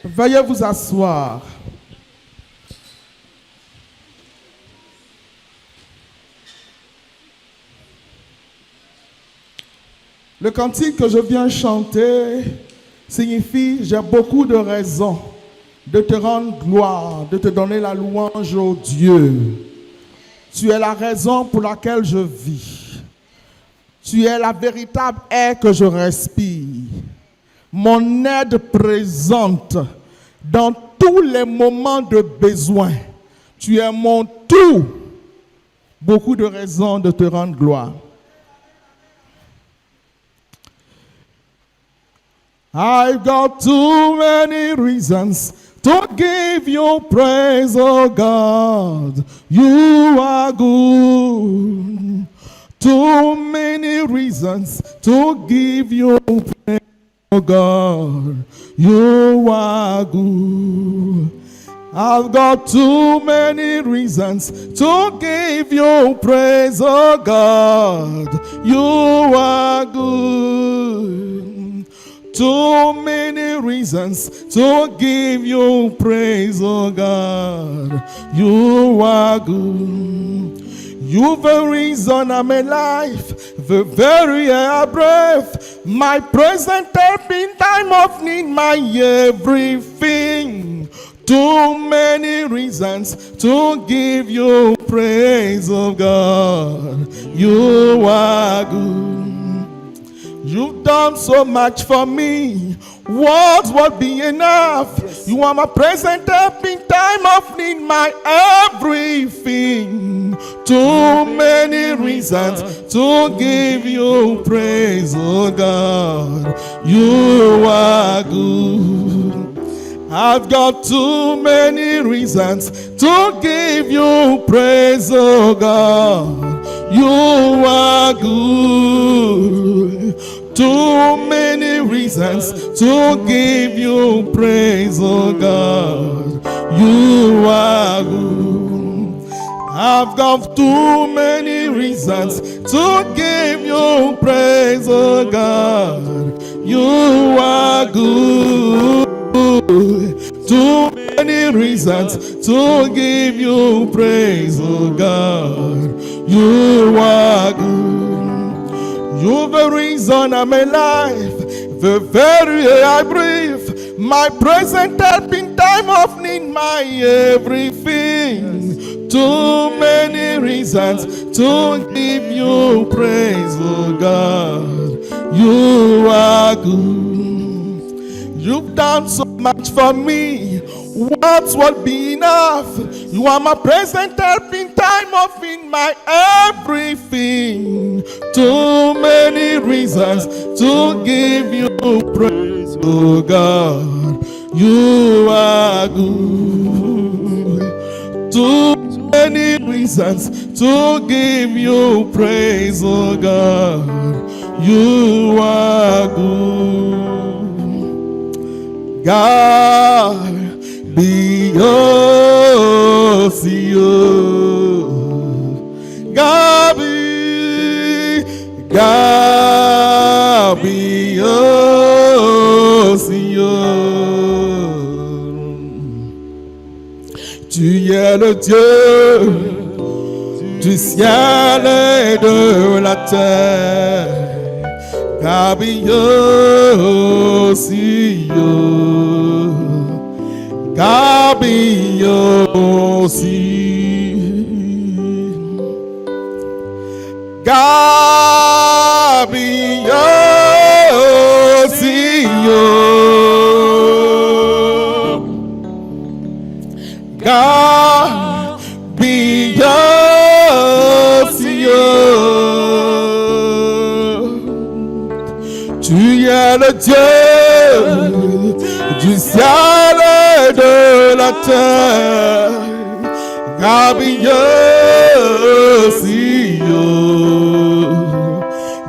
Veuillez vous asseoir. Le cantique que je viens chanter signifie « J'ai beaucoup de raisons de te rendre gloire, de te donner la louange au Dieu. Tu es la raison pour laquelle je vis. Tu es la véritable air que je respire. Mon aide présente dans tous les moments de besoin. Tu es mon tout. Beaucoup de raisons de te rendre gloire. I've got too many reasons to give you praise, oh God. You are good. Too many reasons to give you praise, oh God. You are good. I've got too many reasons to give you praise, oh God. You are good. Too many reasons to give you praise, oh God. You are good. You're the reason I'm alive, the very air I breathe, my present help in time of need, my everything. Too many reasons to give you praise, oh God. You are good. You've done so much for me. Words would be enough. Yes. You are my present help in time of need, my everything. Too many reasons to give you praise, oh God. You are good. I've got too many reasons to give you praise, oh God. You are good. Too many reasons to give you praise, oh God. You are good. I've got too many reasons to give you praise, oh God. You are good. Too many reasons to give you praise, oh God. You are good. You're the reason I'm alive, the very air I breathe, my present help in time of need, my everything. Too many reasons to give you praise, oh God. You are good. You've done so much for me. Words will be enough. You are my present help in time of need, my everything. Too many reasons to give you praise, oh God. You are good. Too many reasons to give you praise, oh God. You are good. God be your CEO. God be your CEO. Tu es le Dieu du ciel et de la terre. God be your CEO. God be your CEO. God be your CEO. God be your CEO. Tu es le Dieu du ciel et de la terre. God be your CEO.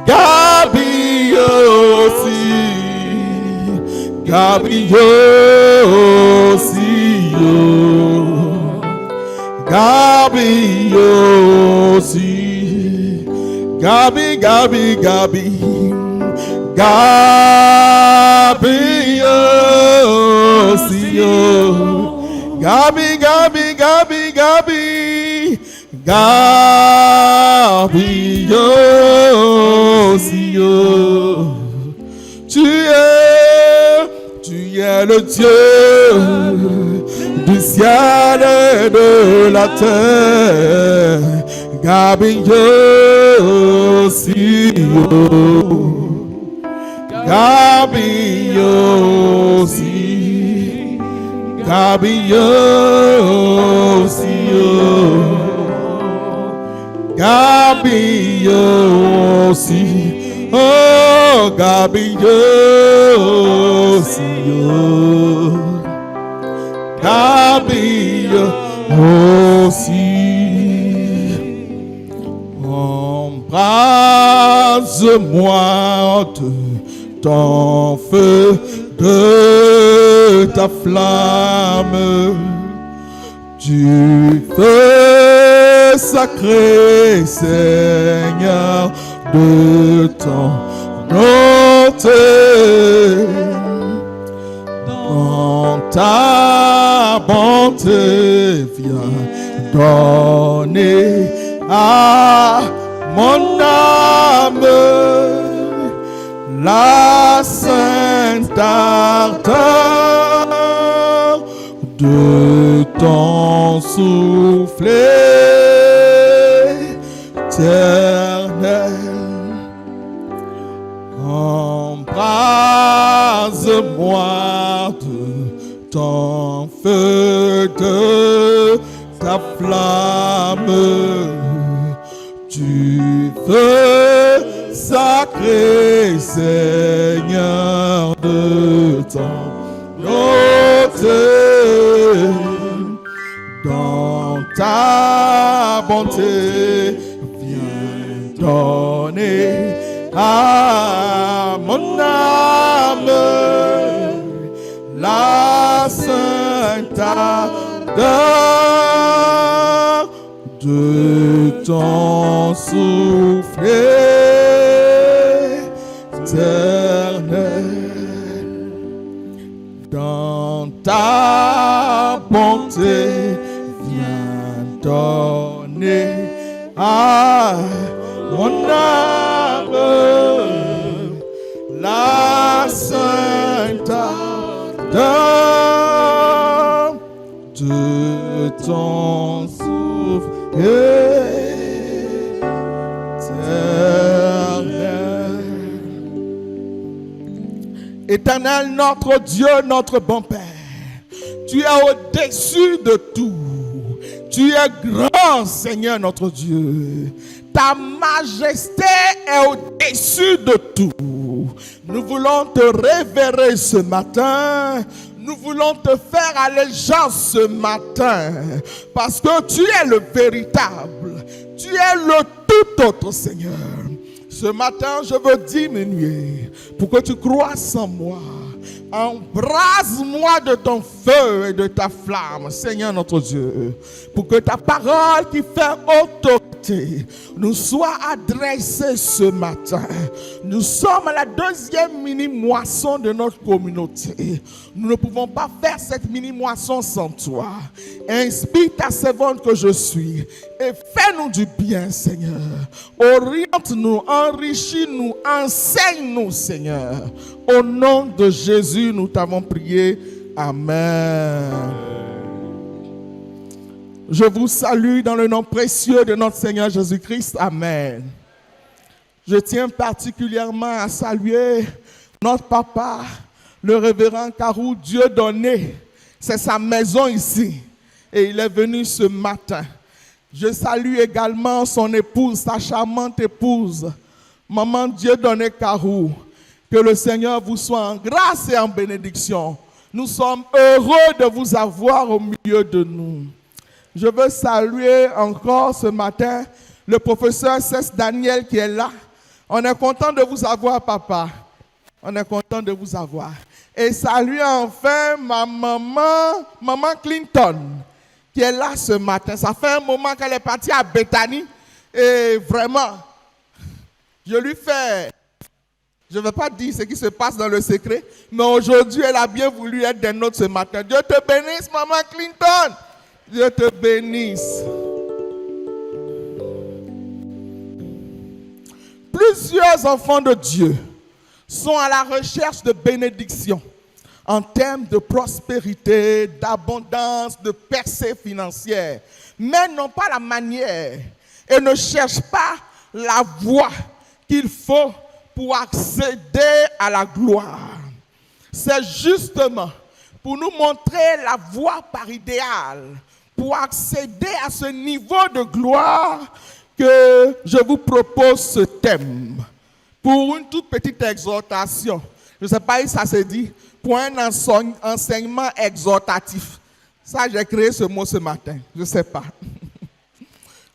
God be your CEO. God be your CEO. God be your CEO. God be, God be, God be. God be your CEO. yo. Gabi, Gabi, Gabi, Gabi. Gabi, yo, si yo. Tu es le Dieu du ciel et de la terre. Gabi, yo, si yo. Gabi, yo, si. Gabi, yo, si yo. Gabi, yo, si. Oh, Gabi, yo, si yo. Gabi, yo, si. Embrase-moi de ton feu, de ta flamme, du feu sacré, Seigneur, de ton bonté. Dans ta bonté, viens donner à mon âme la sainte ardeur de ton souffle éternel. Embrase-moi de ton feu, de ta flamme, du feu sacré, Seigneur, de ton bonté. Dans ta bonté, viens donner à mon âme la sainte ardeur de ton souffle éternel. Dans ta bonté, viens donner à mon âme la sainte ardeur de ton souffle éternel. Éternel, notre Dieu, notre bon Père, tu es au-dessus de tout. Tu es grand, Seigneur, notre Dieu. Ta majesté est au-dessus de tout. Nous voulons te révérer ce matin. Nous voulons te faire allégeance ce matin. Parce que tu es le véritable. Tu es le tout autre, Seigneur. Ce matin, je veux diminuer pour que tu croisses en moi. Embrase-moi de ton feu et de ta flamme, Seigneur notre Dieu, pour que ta parole qui fait autorité nous soit adressée ce matin. Nous sommes à la deuxième mini-moisson de notre communauté. Nous ne pouvons pas faire cette mini-moisson sans toi. Inspire ta servante que je suis et fais-nous du bien, Seigneur. Oriente-nous, enrichis-nous, enseigne-nous, Seigneur. Au nom de Jésus, nous t'avons prié. Amen. Je vous salue dans le nom précieux de notre Seigneur Jésus-Christ. Amen. Je tiens particulièrement à saluer notre papa, le révérend Karou Dieudonné. C'est sa maison ici. Et il est venu ce matin. Je salue également son épouse, sa charmante épouse, Maman Dieudonné Karou. Que le Seigneur vous soit en grâce et en bénédiction. Nous sommes heureux de vous avoir au milieu de nous. Je veux saluer encore ce matin le professeur Cès Daniel qui est là. On est content de vous avoir, papa. On est content de vous avoir. Et saluer enfin ma maman Clinton, qui est là ce matin. Ça fait un moment qu'elle est partie à Bethany. Et vraiment, je lui fais Je ne vais pas dire ce qui se passe dans le secret, mais aujourd'hui, elle a bien voulu être des nôtres ce matin. Dieu te bénisse, Maman Clinton. Dieu te bénisse. Plusieurs enfants de Dieu sont à la recherche de bénédiction en termes de prospérité, d'abondance, de percée financière, mais n'ont pas la manière et ne cherchent pas la voie qu'il faut pour accéder à la gloire. C'est justement pour nous montrer la voie par idéal, pour accéder à ce niveau de gloire que je vous propose ce thème. Pour une toute petite exhortation, je ne sais pas si ça se dit, pour un enseignement exhortatif. Ça, j'ai créé ce mot ce matin, je ne sais pas.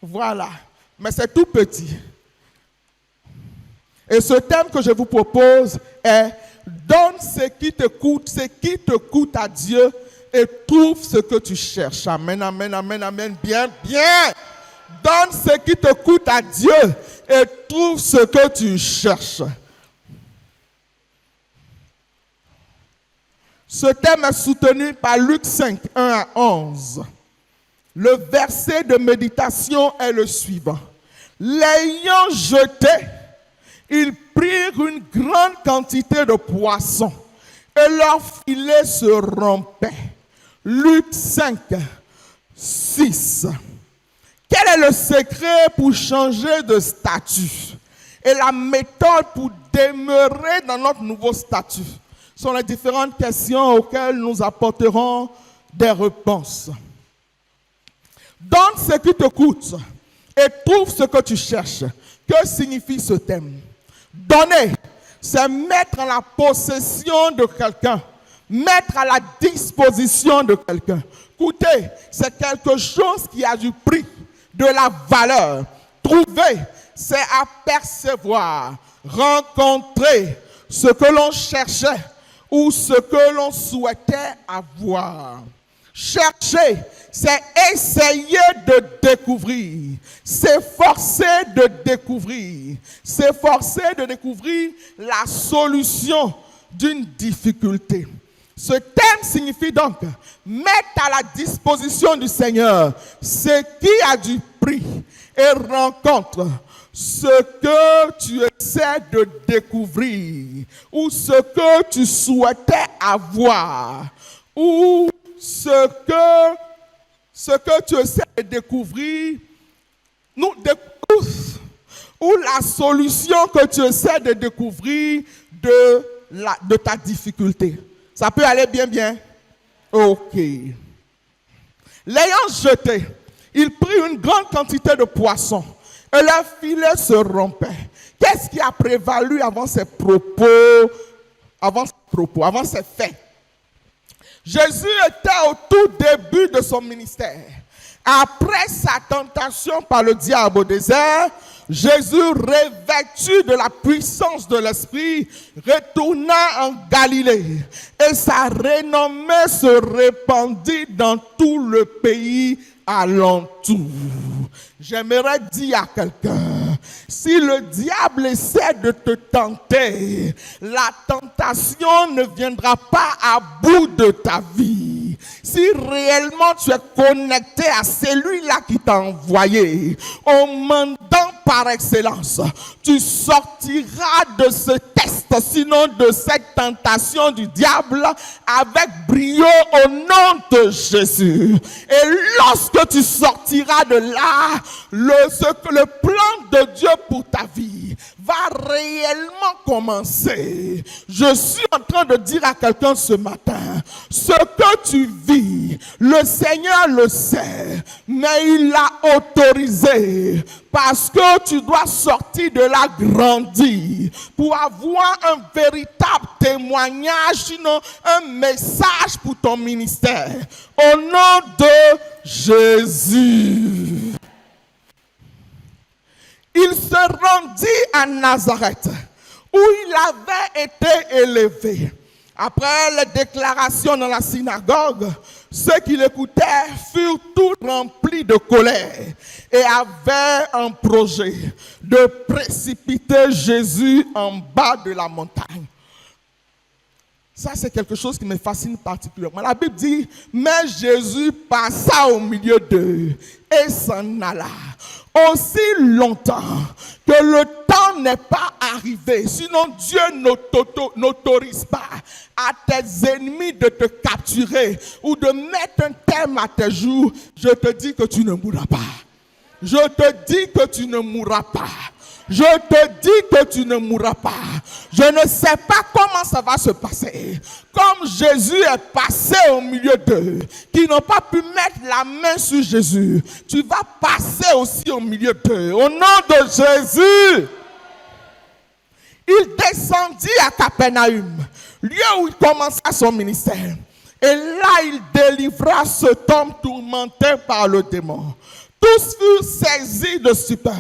Voilà, mais c'est tout petit. Et ce thème que je vous propose est « Donne ce qui te coûte à Dieu et trouve ce que tu cherches. » Amen, amen, amen, amen. Bien, bien. Donne ce qui te coûte à Dieu et trouve ce que tu cherches. Ce thème est soutenu par Luc 5, 1 à 11. Le verset de méditation est le suivant. L'ayant jeté, ils prirent une grande quantité de poissons et leur filet se rompait. Luc 5, 6. Quel est le secret pour changer de statut et la méthode pour demeurer dans notre nouveau statut? Ce sont les différentes questions auxquelles nous apporterons des réponses. Donne ce qui te coûte et trouve ce que tu cherches. Que signifie ce thème? Donner, c'est mettre en la possession de quelqu'un, mettre à la disposition de quelqu'un. Coûter, c'est quelque chose qui a du prix, de la valeur. Trouver, c'est apercevoir, rencontrer ce que l'on cherchait ou ce que l'on souhaitait avoir. Chercher, c'est essayer de découvrir, s'efforcer de découvrir, s'efforcer de découvrir la solution d'une difficulté. Ce thème signifie donc mettre à la disposition du Seigneur ce qui a du prix et rencontre ce que tu essaies de découvrir ou ce que tu souhaitais avoir ou ce que tu essaies de découvrir ou la solution que tu essaies de découvrir de ta difficulté. Ça peut aller bien, bien? Ok. L'ayant jeté, il prit une grande quantité de poissons et leur filet se rompait. Qu'est-ce qui a prévalu avant ces propos, avant ces faits? Jésus était au tout début de son ministère. Après sa tentation par le diable au désert, Jésus, revêtu de la puissance de l'Esprit, retourna en Galilée et sa renommée se répandit dans tout le pays alentour. J'aimerais dire à quelqu'un, si le diable essaie de te tenter, la tentation ne viendra pas à bout de ta vie. Si réellement tu es connecté à celui-là qui t'a envoyé, au mandant par excellence, tu sortiras de ce test, sinon de cette tentation du diable, avec brio au nom de Jésus. Et lorsque tu sortiras de là, le plan de Dieu pour ta vie va réellement commencer. Je suis en train de dire à quelqu'un ce matin, ce que tu vis, le Seigneur le sait, mais il l'a autorisé parce que tu dois sortir de là grandi pour avoir un véritable témoignage, sinon un message pour ton ministère. Au nom de Jésus. Il se rendit à Nazareth, où il avait été élevé. Après les déclarations dans la synagogue, Ceux qui l'écoutaient furent tous remplis de colère et avaient un projet de précipiter Jésus en bas de la montagne. Ça, c'est quelque chose qui me fascine particulièrement. La Bible dit, mais Jésus passa au milieu d'eux et s'en alla. Aussi longtemps que le temps n'est pas arrivé, sinon Dieu n'autorise pas à tes ennemis de te capturer ou de mettre un terme à tes jours, je te dis que tu ne mourras pas. Je te dis que tu ne mourras pas. Je te dis que tu ne mourras pas. Je ne sais pas comment ça va se passer. Comme Jésus est passé au milieu d'eux, qui n'ont pas pu mettre la main sur Jésus, tu vas passer aussi au milieu d'eux. Au nom de Jésus, il descendit à Capernaum, lieu où il commença son ministère. Et là, il délivra cet homme tourmenté par le démon. Tous furent saisis de stupeur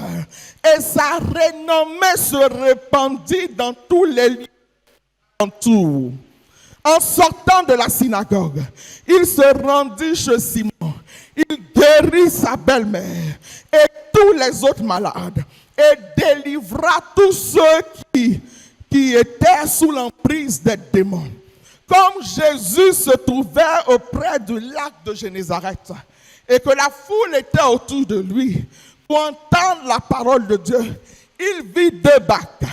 et sa renommée se répandit dans tous les lieux autour. En sortant de la synagogue, il se rendit chez Simon. Il guérit sa belle-mère et tous les autres malades et délivra tous ceux qui étaient sous l'emprise des démons. Comme Jésus se trouvait auprès du lac de Génézareth, et que la foule était autour de lui pour entendre la parole de Dieu, il vit deux barques.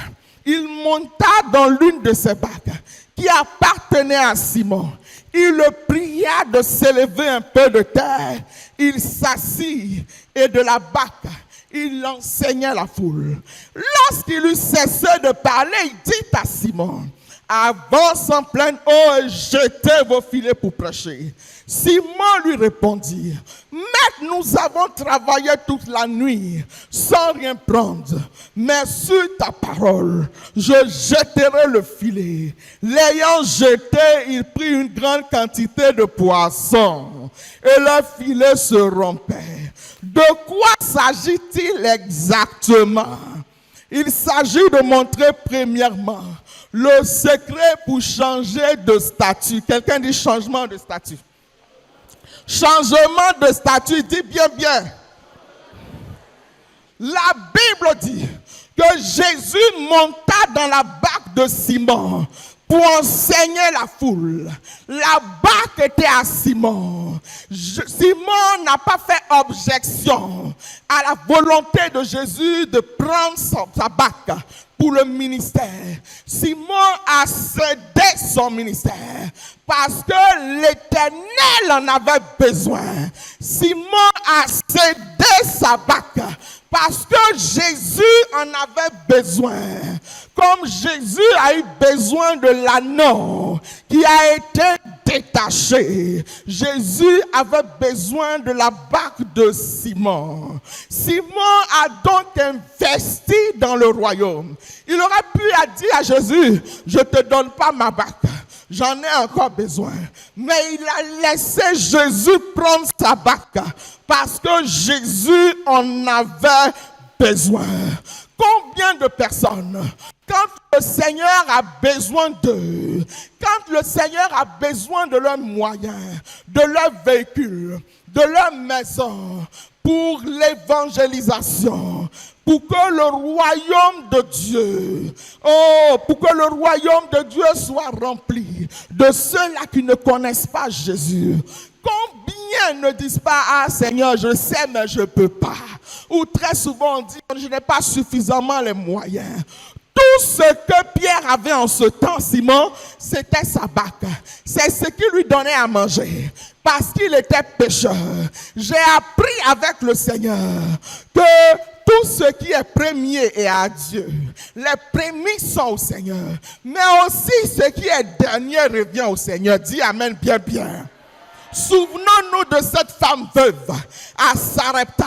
Il monta dans l'une de ces barques qui appartenait à Simon. Il le pria de s'élever un peu de terre. Il s'assit et de la barque, il enseignait la foule. Lorsqu'il eut cessé de parler, il dit à Simon, avance en pleine eau et jetez vos filets pour pêcher. Simon lui répondit, maître, nous avons travaillé toute la nuit sans rien prendre, mais sur ta parole, je jetterai le filet. L'ayant jeté, il prit une grande quantité de poissons et le filet se rompait. De quoi s'agit-il exactement? Il s'agit de montrer premièrement le secret pour changer de statut. Quelqu'un dit changement de statut. Changement de statut, dit bien. La Bible dit que Jésus monta dans la barque de Simon pour enseigner la foule. La barque était à Simon. Simon n'a pas fait objection à la volonté de Jésus de prendre sa barque pour le ministère. Simon a cédé son ministère parce que l'Éternel en avait besoin. Simon a cédé sa barque parce que Jésus en avait besoin. Comme Jésus a eu besoin de l'anneau qui a été détaché, Jésus avait besoin de la barque de Simon. Simon a donc investi dans le royaume. Il aurait pu dire à Jésus, je ne te donne pas ma barque, j'en ai encore besoin. Mais il a laissé Jésus prendre sa barque parce que Jésus en avait besoin. Combien de personnes, quand le Seigneur a besoin d'eux, quand le Seigneur a besoin de leurs moyens, de leurs véhicules, de leur maison, pour l'évangélisation, pour que le royaume de Dieu, pour que le royaume de Dieu soit rempli de ceux-là qui ne connaissent pas Jésus. Combien ne disent pas, ah Seigneur, je sais mais je ne peux pas. Ou très souvent on dit, je n'ai pas suffisamment les moyens. Tout ce que Pierre avait en ce temps, Simon, c'était sa barque. C'est ce qui lui donnait à manger. Parce qu'il était pécheur. J'ai appris avec le Seigneur que tout ce qui est premier est à Dieu. Les prémices sont au Seigneur. Mais aussi ce qui est dernier revient au Seigneur. Dis amen bien. Souvenons-nous de cette femme veuve à Sarepta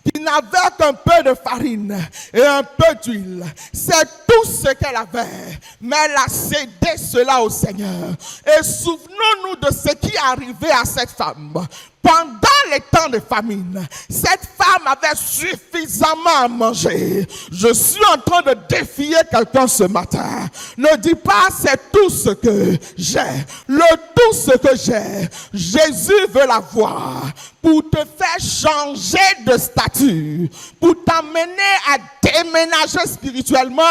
qui n'avait qu'un peu de farine et un peu d'huile. C'est tout tout ce qu'elle avait, mais elle a cédé cela au Seigneur. Et souvenons-nous de ce qui est arrivé à cette femme. Pendant les temps de famine, cette femme avait suffisamment à manger. Je suis en train de défier quelqu'un ce matin. Ne dis pas c'est tout ce que j'ai. Le tout ce que j'ai, Jésus veut l'avoir pour te faire changer de statut, pour t'amener à déménager spirituellement,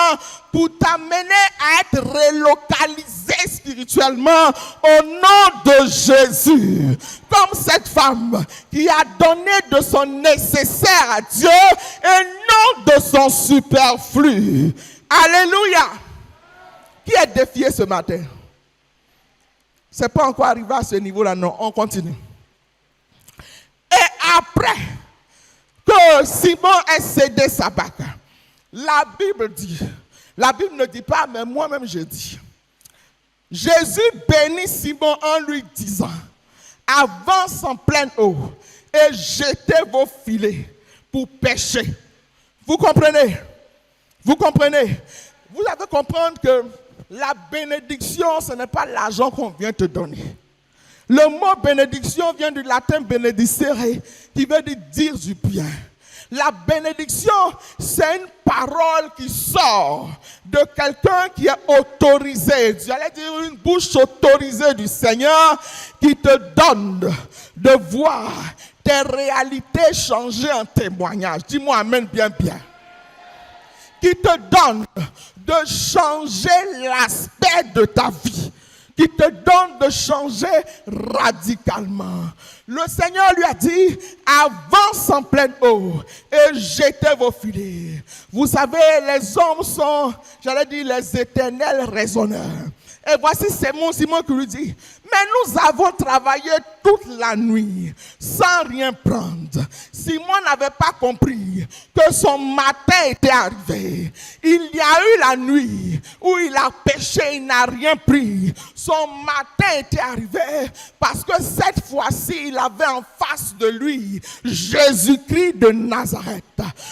pour t'amener à être relocalisé spirituellement au nom de Jésus. Comme cette femme qui a donné de son nécessaire à Dieu et non de son superflu. Alléluia. Qui est défié ce matin? C'est pas encore arrivé à ce niveau-là, non. On continue. Et après que Simon ait cédé sa barque, la Bible dit, la Bible ne dit pas, mais moi-même je dis, Jésus bénit Simon en lui disant, avance en pleine eau et jetez vos filets pour pêcher. Vous comprenez? Vous comprenez? Vous devez comprendre que la bénédiction, ce n'est pas l'argent qu'on vient te donner. Le mot bénédiction vient du latin benedicere, qui veut dire du bien. La bénédiction, c'est une parole qui sort de quelqu'un qui est autorisé. J'allais dire une bouche autorisée du Seigneur qui te donne de voir tes réalités changer en témoignage. Dis-moi amen bien bien. Qui te donne de changer l'aspect de ta vie, qui te donne de changer radicalement. Le Seigneur lui a dit, avance en pleine eau et jetez vos filets. Vous savez, les hommes sont, j'allais dire, les éternels raisonneurs. Et voici Simon qui lui dit, mais nous avons travaillé toute la nuit sans rien prendre. Simon n'avait pas compris que son matin était arrivé. Il y a eu la nuit où il a péché, il n'a rien pris. Son matin était arrivé parce que cette fois-ci, il avait en face de lui Jésus-Christ de Nazareth.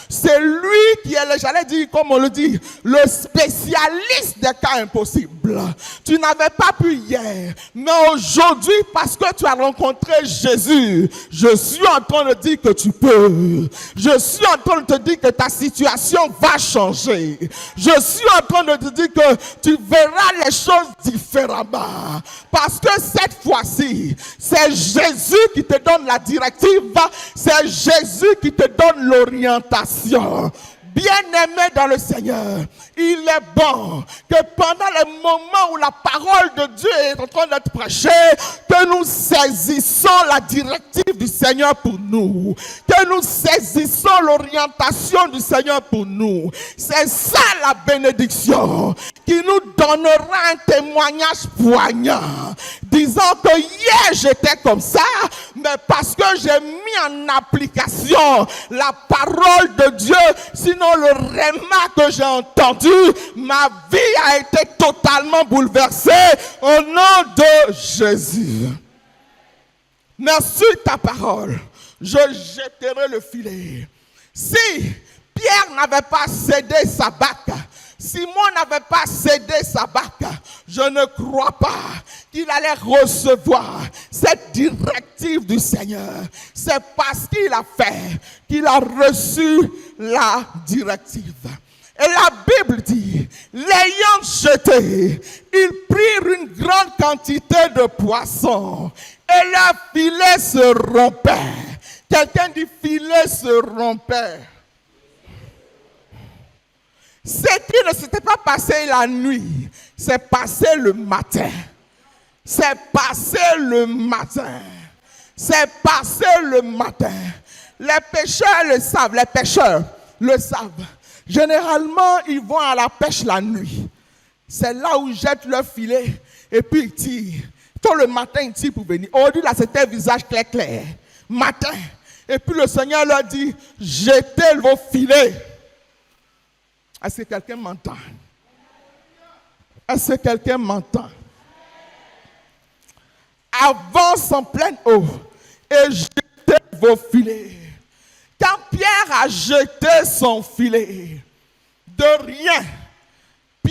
C'est lui qui est, j'allais dire, comme on le dit, le spécialiste des cas impossibles. Tu n'avais pas pu hier, mais aujourd'hui, parce que tu as rencontré Jésus, je suis en train de dire que tu peux. Je suis en train de te dire que ta situation va changer. Je suis en train de te dire que tu verras les choses différemment. Parce que cette fois-ci, c'est Jésus qui te donne la directive, c'est Jésus qui te donne l'orientation. Bien-aimé dans le Seigneur, il est bon que pendant les moments où la parole de Dieu est en train d'être prêchée, que nous saisissons la directive du Seigneur pour nous, que nous saisissons l'orientation du Seigneur pour nous. C'est ça la bénédiction qui nous donnera un témoignage poignant, disant que hier j'étais comme ça, mais parce que j'ai mis en application la parole de Dieu, sinon le rhéma que j'ai entendu, ma vie a été totalement bouleversée au nom de Jésus. Merci ta parole, je jetterai le filet. Si Pierre n'avait pas cédé sa barque, Simon n'avait pas cédé sa barque, je ne crois pas qu'il allait recevoir cette directive du Seigneur. C'est parce qu'il a fait qu'il a reçu la directive. Et la Bible dit, l'ayant jeté, ils prirent une grande quantité de poissons et leur filet se rompait. Quelqu'un dit filet se rompait. Ce qui ne s'était pas passé la nuit, c'est passé le matin. C'est passé le matin. C'est passé le matin. Les pêcheurs le savent, les pêcheurs le savent. Généralement, ils vont à la pêche la nuit. C'est là où ils jettent leur filet et puis ils tirent. Tôt le matin, ils tirent pour venir. Aujourd'hui, là, c'était visage clair. Matin. Et puis le Seigneur leur dit, jetez vos filets. Est-ce que quelqu'un m'entend? Est-ce que quelqu'un m'entend? Avance en pleine eau et jetez vos filets. Quand Pierre a jeté son filet, de rien,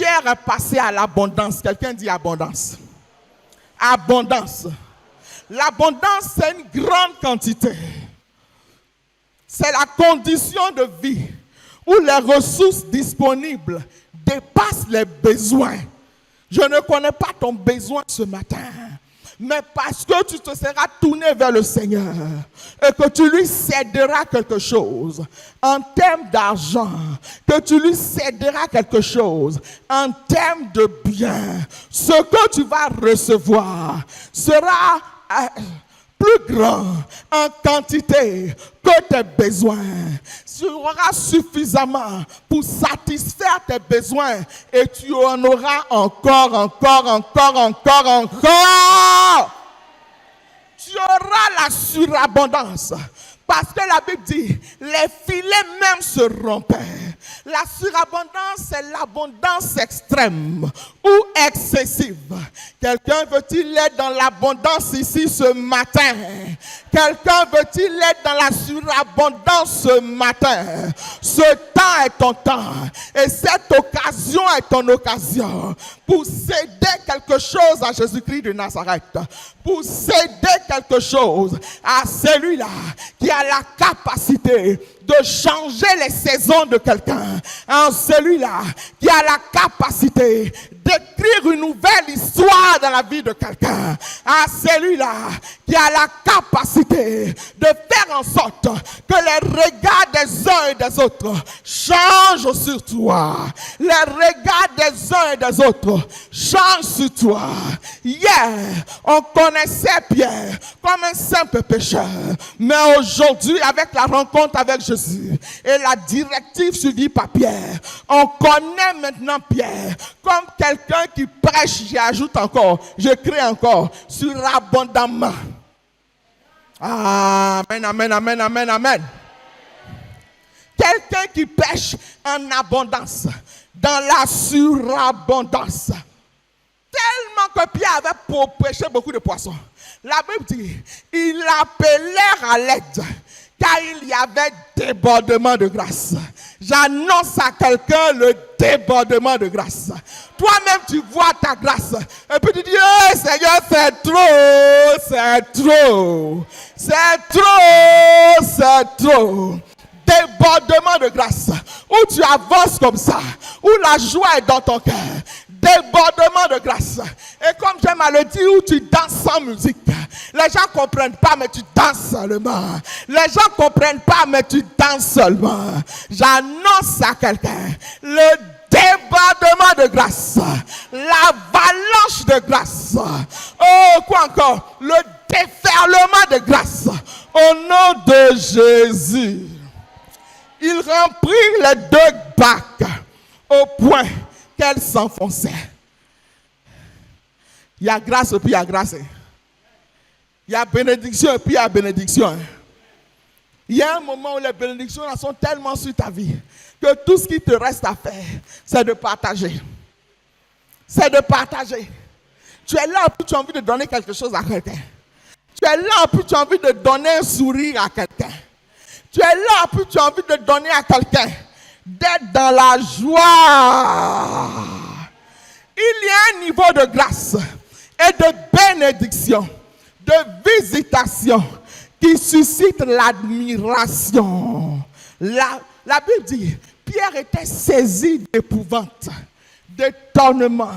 Pierre est passé à l'abondance. Quelqu'un dit abondance. Abondance. L'abondance, c'est une grande quantité. C'est la condition de vie où les ressources disponibles dépassent les besoins. Je ne connais pas ton besoin ce matin, mais parce que tu te seras tourné vers le Seigneur et que tu lui céderas quelque chose en termes d'argent, que tu lui céderas quelque chose en termes de biens, ce que tu vas recevoir sera plus grand en quantité que tes besoins. Tu auras suffisamment pour satisfaire tes besoins et tu en auras encore. Tu auras la surabondance. Parce que la Bible dit, les filets même se rompaient. La surabondance, c'est l'abondance extrême ou excessive. Quelqu'un veut-il être dans l'abondance ici ce matin? Quelqu'un veut-il être dans la surabondance ce matin? Ce temps est ton temps. Et cette occasion est ton occasion pour céder quelque chose à Jésus-Christ de Nazareth. Pour céder quelque chose à celui-là qui a la capacité de changer les saisons de quelqu'un, en celui-là qui a la capacité d'écrire une nouvelle histoire dans la vie de quelqu'un, à celui-là qui a la capacité de faire en sorte que les regards des uns et des autres changent sur toi. Les regards des uns et des autres changent sur toi. Hier, on connaissait Pierre comme un simple pécheur, mais aujourd'hui, avec la rencontre avec Jésus et la directive suivie par Pierre, on connaît maintenant Pierre comme quelqu'un qui prêche, j'ajoute encore, j'écris encore, surabondamment. Amen, amen, amen, amen, amen. Quelqu'un qui pêche en abondance, dans la surabondance. Tellement que Pierre avait pêché beaucoup de poissons. La Bible dit, il appelait à l'aide, car il y avait débordement de grâce. J'annonce à quelqu'un le débordement de grâce. Toi-même, tu vois ta grâce. Et puis tu dis, oh, Seigneur, c'est trop. Débordement de grâce. Où tu avances comme ça. Où la joie est dans ton cœur. Débordement de grâce. Et comme j'aime à le dire, où tu danses sans musique. Les gens ne comprennent pas, mais tu danses seulement. Les gens ne comprennent pas, mais tu danses seulement. J'annonce à quelqu'un le débordement de grâce. L'avalanche de grâce. Oh, quoi encore? Le déferlement de grâce. Au nom de Jésus. Il remplit les deux bacs au point qu'elles s'enfonçaient. Il y a grâce et puis il y a grâce. Il y a bénédiction et puis il y a bénédiction. Il y a un moment où les bénédictions sont tellement sur ta vie que tout ce qui te reste à faire, c'est de partager. C'est de partager. Tu es là et puis tu as envie de donner quelque chose à quelqu'un. Tu es là et puis tu as envie de donner un sourire à quelqu'un. Tu es là et puis tu as envie de donner à quelqu'un. D'être dans la joie. Il y a un niveau de grâce et de bénédiction, de visitation qui suscite l'admiration. La Bible dit, Pierre était saisi d'épouvante, d'étonnement.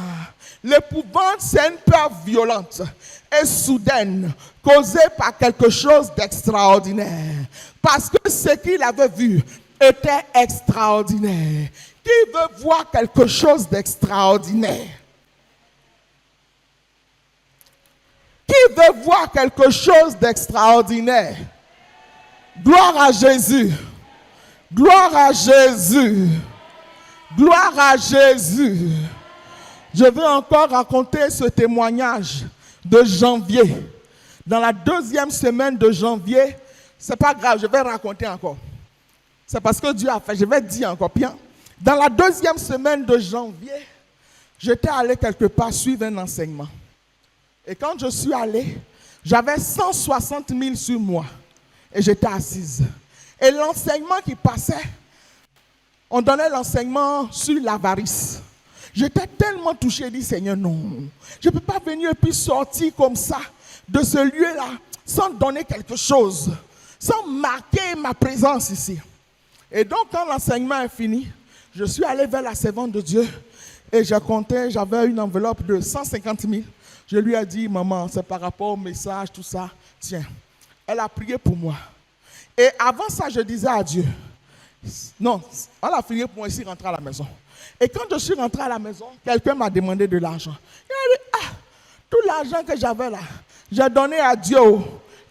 L'épouvante, c'est une peur violente et soudaine, causée par quelque chose d'extraordinaire. Parce que ce qu'il avait vu était extraordinaire. Qui veut voir quelque chose d'extraordinaire? Qui veut voir quelque chose d'extraordinaire? Gloire à Jésus. Gloire à Jésus. Gloire à Jésus. Je vais encore raconter ce témoignage de janvier. Dans la deuxième semaine de janvier, c'est pas grave, je vais raconter encore. C'est parce que Dieu a fait, je vais dire encore bien. Dans la deuxième semaine de janvier, j'étais allé quelque part suivre un enseignement. Et quand je suis allé, j'avais 160 000 sur moi. Et j'étais assise. Et l'enseignement qui passait, on donnait l'enseignement sur l'avarice. J'étais tellement touché, j'ai dit, Seigneur, non. Je ne peux pas venir et puis sortir comme ça de ce lieu-là sans donner quelque chose, sans marquer ma présence ici. Et donc, quand l'enseignement est fini, je suis allé vers la servante de Dieu et j'avais une enveloppe de 150 000. Je lui ai dit, maman, c'est par rapport au message, tout ça. Tiens, elle a prié pour moi. Et avant ça, je disais à Dieu, non, elle a prié pour moi ici, rentrer à la maison. Et quand je suis rentré à la maison, quelqu'un m'a demandé de l'argent. Il a dit, tout l'argent que j'avais là, j'ai donné à Dieu.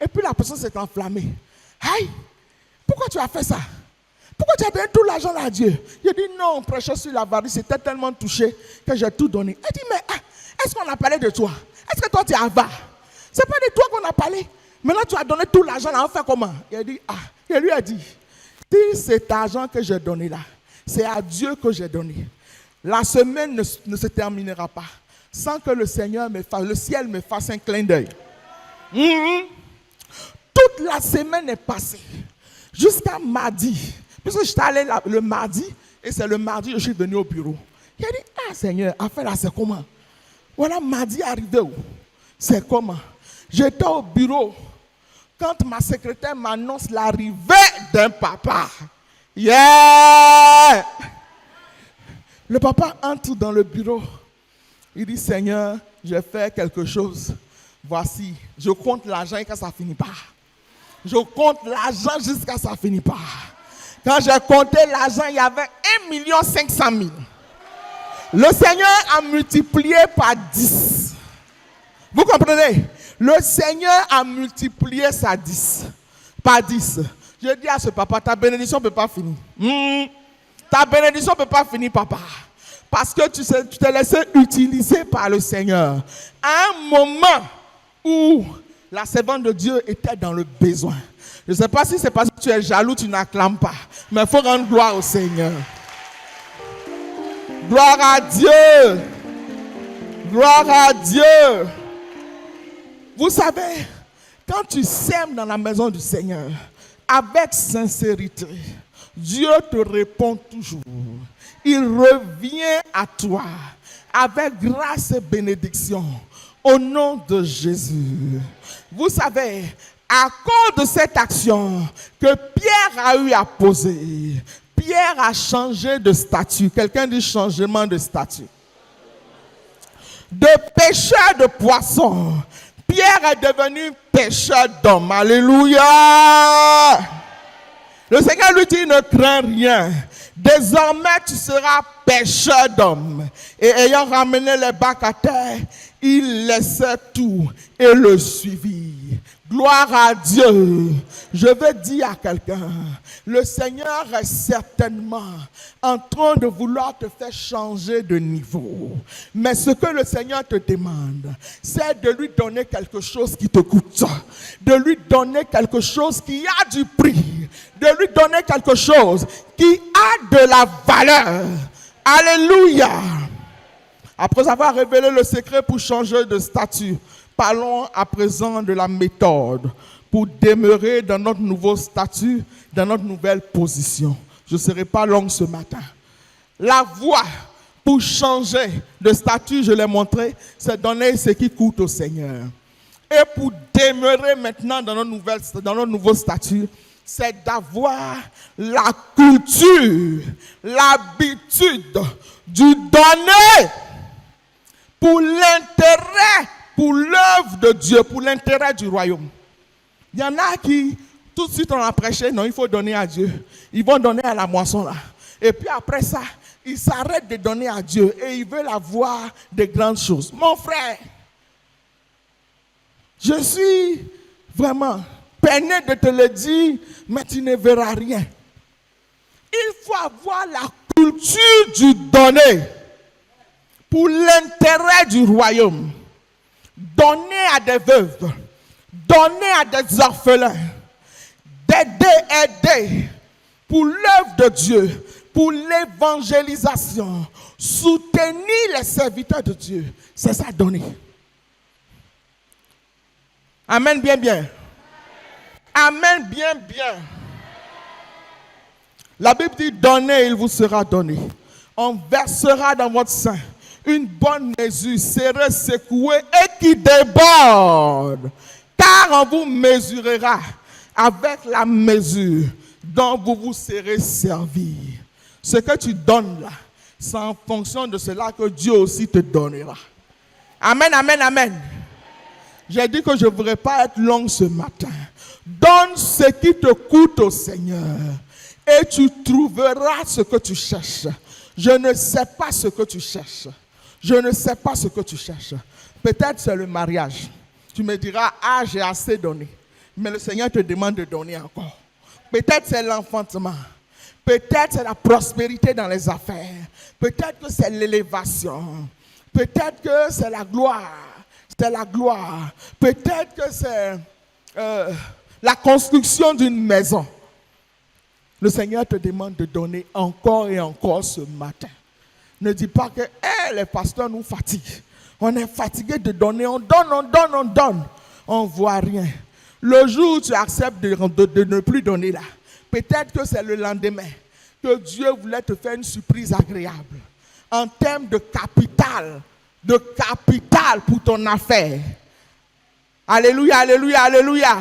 Et puis la personne s'est enflammée. Aïe, pourquoi tu as fait ça? Pourquoi tu as donné tout l'argent à Dieu? J'ai dit non, prêcher sur l'avarice, c'était tellement touché que j'ai tout donné. Elle dit, mais est-ce qu'on a parlé de toi? Est-ce que toi tu es avare? C'est pas de toi qu'on a parlé. Maintenant tu as donné tout l'argent là, on fait comment? Il a dit, il lui a dit, si cet argent que j'ai donné là, c'est à Dieu que j'ai donné. La semaine ne se terminera pas sans que le Seigneur le ciel me fasse un clin d'œil. Toute la semaine est passée jusqu'à mardi. Puisque j'étais allé le mardi, et c'est le mardi que je suis venu au bureau. Il a dit, Seigneur, affaire là, c'est comment? Voilà, mardi arrivé où? C'est comment? J'étais au bureau quand ma secrétaire m'annonce l'arrivée d'un papa. Yeah! Le papa entre dans le bureau. Il dit, Seigneur, j'ai fait quelque chose. Voici, je compte l'argent et que ça finit pas. Je compte l'argent jusqu'à ça finit pas. Quand j'ai compté l'argent, il y avait 1 500 000. Le Seigneur a multiplié par 10. Vous comprenez? Le Seigneur a multiplié ça 10. Par 10. Je dis à ce papa, ta bénédiction ne peut pas finir. Ta bénédiction ne peut pas finir, papa. Parce que tu t'es laissé utiliser par le Seigneur. À un moment où la servante de Dieu était dans le besoin. Je ne sais pas si c'est parce que tu es jaloux, tu n'acclames pas. Mais il faut rendre gloire au Seigneur. Gloire à Dieu. Gloire à Dieu. Vous savez, quand tu sèmes dans la maison du Seigneur, avec sincérité, Dieu te répond toujours. Il revient à toi avec grâce et bénédiction au nom de Jésus. Vous savez, à cause de cette action que Pierre a eu à poser, Pierre a changé de statut. Quelqu'un dit changement de statut. De pêcheur de poissons, Pierre est devenu pêcheur d'hommes. Alléluia. Le Seigneur lui dit, ne crains rien. Désormais, tu seras pêcheur d'hommes. Et ayant ramené les bacs à terre, il laissait tout et le suivit. Gloire à Dieu. Je veux dire à quelqu'un, le Seigneur est certainement en train de vouloir te faire changer de niveau. Mais ce que le Seigneur te demande, c'est de lui donner quelque chose qui te coûte. De lui donner quelque chose qui a du prix. De lui donner quelque chose qui a de la valeur. Alléluia. Après avoir révélé le secret pour changer de statut, parlons à présent de la méthode pour demeurer dans notre nouveau statut, dans notre nouvelle position. Je ne serai pas long ce matin. La voie pour changer de statut, je l'ai montré, c'est donner ce qui coûte au Seigneur. Et pour demeurer maintenant dans notre nouveau statut, c'est d'avoir la culture, l'habitude du donner pour l'intérêt, pour l'œuvre de Dieu, pour l'intérêt du royaume. Il y en a qui, tout de suite on a prêché, non, il faut donner à Dieu. Ils vont donner à la moisson là. Et puis après ça, ils s'arrêtent de donner à Dieu et ils veulent avoir de grandes choses. Mon frère, je suis vraiment peiné de te le dire, mais tu ne verras rien. Il faut avoir la culture du donner pour l'intérêt du royaume. Donner à des veuves, donner à des orphelins, aider pour l'œuvre de Dieu, pour l'évangélisation, soutenir les serviteurs de Dieu. C'est ça, donner. Amen, bien, bien. Amen, bien, bien. La Bible dit, donnez, il vous sera donné. On versera dans votre sein une bonne mesure serrée, secouée et qui déborde. Car on vous mesurera avec la mesure dont vous vous serez servi. Ce que tu donnes là, c'est en fonction de cela que Dieu aussi te donnera. Amen, amen, amen. J'ai dit que je ne voudrais pas être long ce matin. Donne ce qui te coûte au Seigneur et tu trouveras ce que tu cherches. Je ne sais pas ce que tu cherches. Je ne sais pas ce que tu cherches. Peut-être c'est le mariage. Tu me diras, ah, j'ai assez donné. Mais le Seigneur te demande de donner encore. Peut-être c'est l'enfantement. Peut-être c'est la prospérité dans les affaires. Peut-être que c'est l'élévation. Peut-être que c'est la gloire. C'est la gloire. Peut-être que c'est la construction d'une maison. Le Seigneur te demande de donner encore et encore ce matin. Ne dis pas que les pasteurs nous fatiguent. On est fatigué de donner. On donne, on donne, on donne. On ne voit rien. Le jour où tu acceptes de ne plus donner là, peut-être que c'est le lendemain que Dieu voulait te faire une surprise agréable. En termes de capital pour ton affaire. Alléluia, alléluia, alléluia.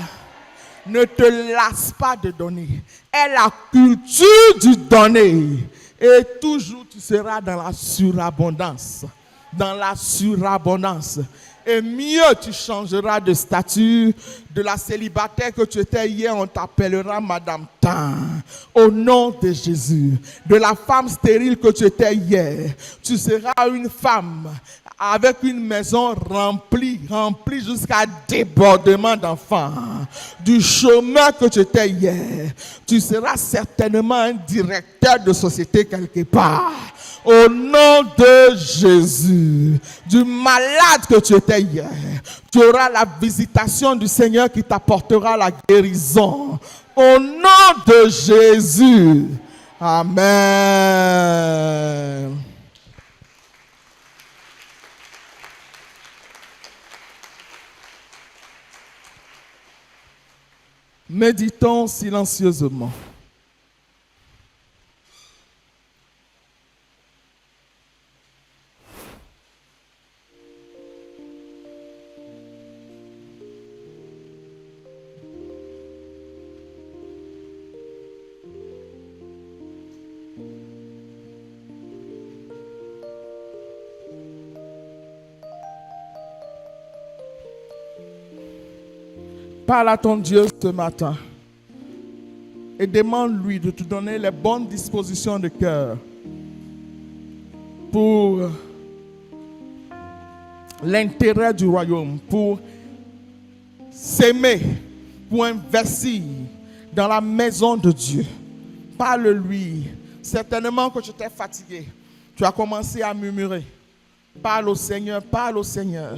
Ne te lasse pas de donner. Aie la culture du donner. Et toujours tu seras dans la surabondance. Dans la surabondance. Et mieux tu changeras de statut. De la célibataire que tu étais hier, on t'appellera Madame Tan. Au nom de Jésus. De la femme stérile que tu étais hier, tu seras une femme avec une maison remplie jusqu'à débordement d'enfants. Du chômeur que tu étais hier, tu seras certainement un directeur de société quelque part. Au nom de Jésus, du malade que tu étais hier, tu auras la visitation du Seigneur qui t'apportera la guérison. Au nom de Jésus. Amen. Méditons silencieusement. Parle à ton Dieu ce matin et demande-lui de te donner les bonnes dispositions de cœur pour l'intérêt du royaume, pour s'aimer, pour investir dans la maison de Dieu. Parle-lui. Certainement que tu t'es fatigué. Tu as commencé à murmurer. Parle au Seigneur, parle au Seigneur.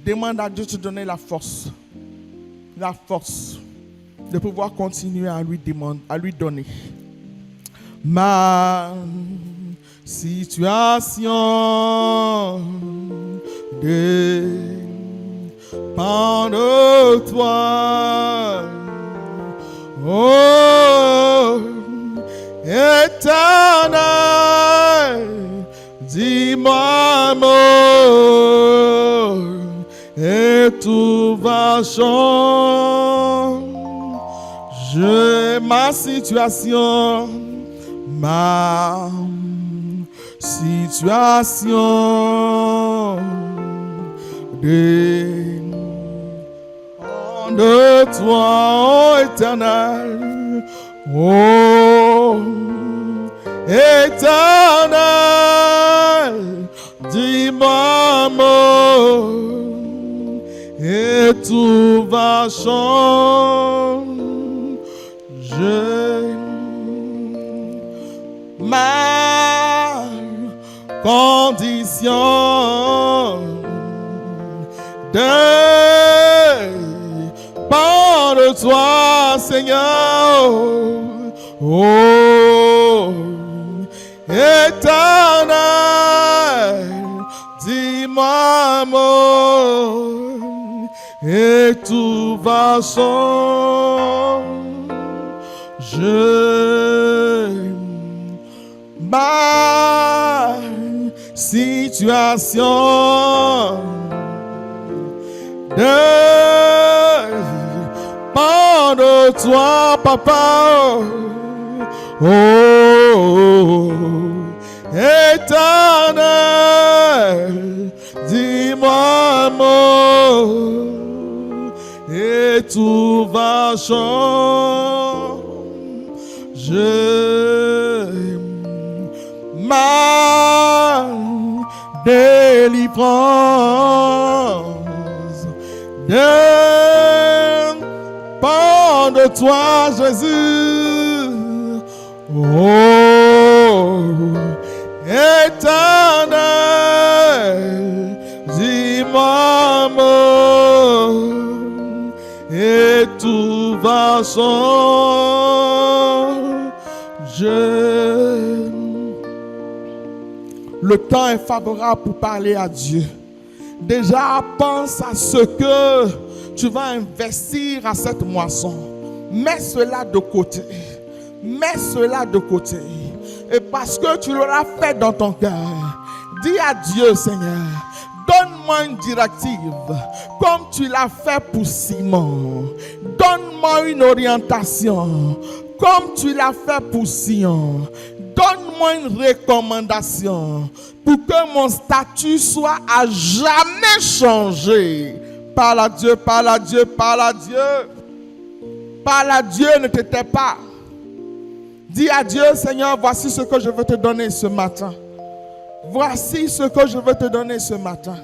Demande à Dieu de te donner la force de pouvoir continuer à lui demander, à lui donner. Ma situation dépend de toi, oh Éternel, dis-moi mot et tout va changer. Ma situation dépend de toi, oh Éternel, oh Éternel, dis-moi mot et tout va changer. Ma condition dépend de toi, Seigneur. Oh, Éternel, dis-moi mot et tout va changer. Ma situation dépend de toi, papa. Oh, éternel, dis-moi un mot et tout va changer. Ma délivrance dépend de toi, Jésus. Oh, éternel, dis-moi un mot et tout va changer. Le temps est favorable pour parler à Dieu. Déjà, pense à ce que tu vas investir à cette moisson. Mets cela de côté. Mets cela de côté. Et parce que tu l'auras fait dans ton cœur, dis à Dieu, Seigneur, donne-moi une directive, comme tu l'as fait pour Simon. Donne-moi une orientation, comme tu l'as fait pour Sion. Donne-moi une recommandation pour que mon statut soit à jamais changé. Parle à Dieu, parle à Dieu, parle à Dieu. Parle à Dieu, ne te tais pas. Dis à Dieu, Seigneur, voici ce que je veux te donner ce matin. Voici ce que je veux te donner ce matin.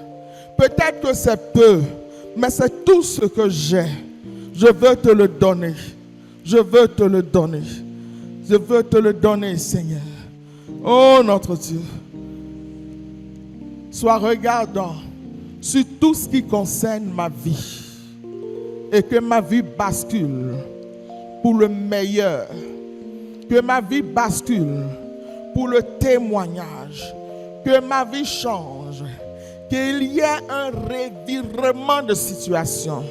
Peut-être que c'est peu, mais c'est tout ce que j'ai. Je veux te le donner. Je veux te le donner. Je veux te le donner, Seigneur. Oh, notre Dieu. Sois regardant sur tout ce qui concerne ma vie. Et que ma vie bascule pour le meilleur. Que ma vie bascule pour le témoignage. Que ma vie change. Qu'il y ait un revirement de situation.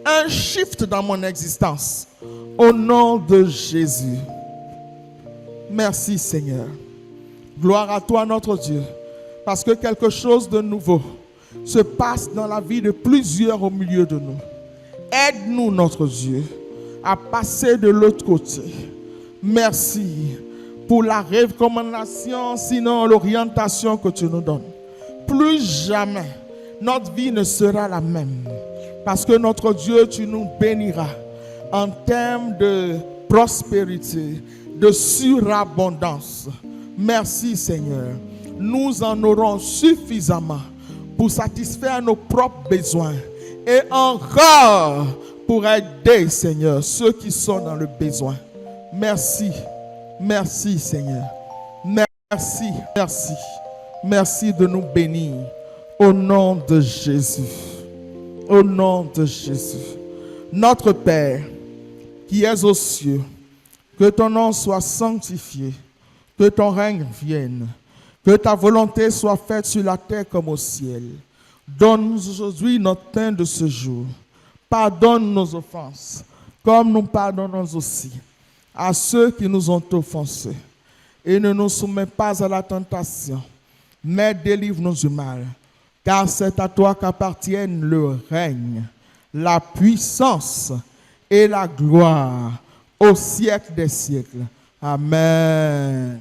Un shift dans mon existence. Au nom de Jésus. Merci Seigneur. Gloire à toi notre Dieu. Parce que quelque chose de nouveau se passe dans la vie de plusieurs au milieu de nous. Aide-nous notre Dieu à passer de l'autre côté. Merci pour la recommandation, sinon l'orientation que tu nous donnes. Plus jamais notre vie ne sera la même. Parce que notre Dieu, tu nous béniras en termes de prospérité, de surabondance. Merci Seigneur. Nous en aurons suffisamment pour satisfaire nos propres besoins et encore pour aider Seigneur ceux qui sont dans le besoin. Merci, merci Seigneur. Merci, merci, merci de nous bénir au nom de Jésus. Au nom de Jésus. Notre Père qui es aux cieux, que ton nom soit sanctifié, que ton règne vienne, que ta volonté soit faite sur la terre comme au ciel. Donne-nous aujourd'hui notre pain de ce jour. Pardonne nos offenses, comme nous pardonnons aussi à ceux qui nous ont offensés. Et ne nous soumets pas à la tentation, mais délivre-nous du mal. Car c'est à toi qu'appartiennent le règne, la puissance et la gloire au siècle des siècles. Amen.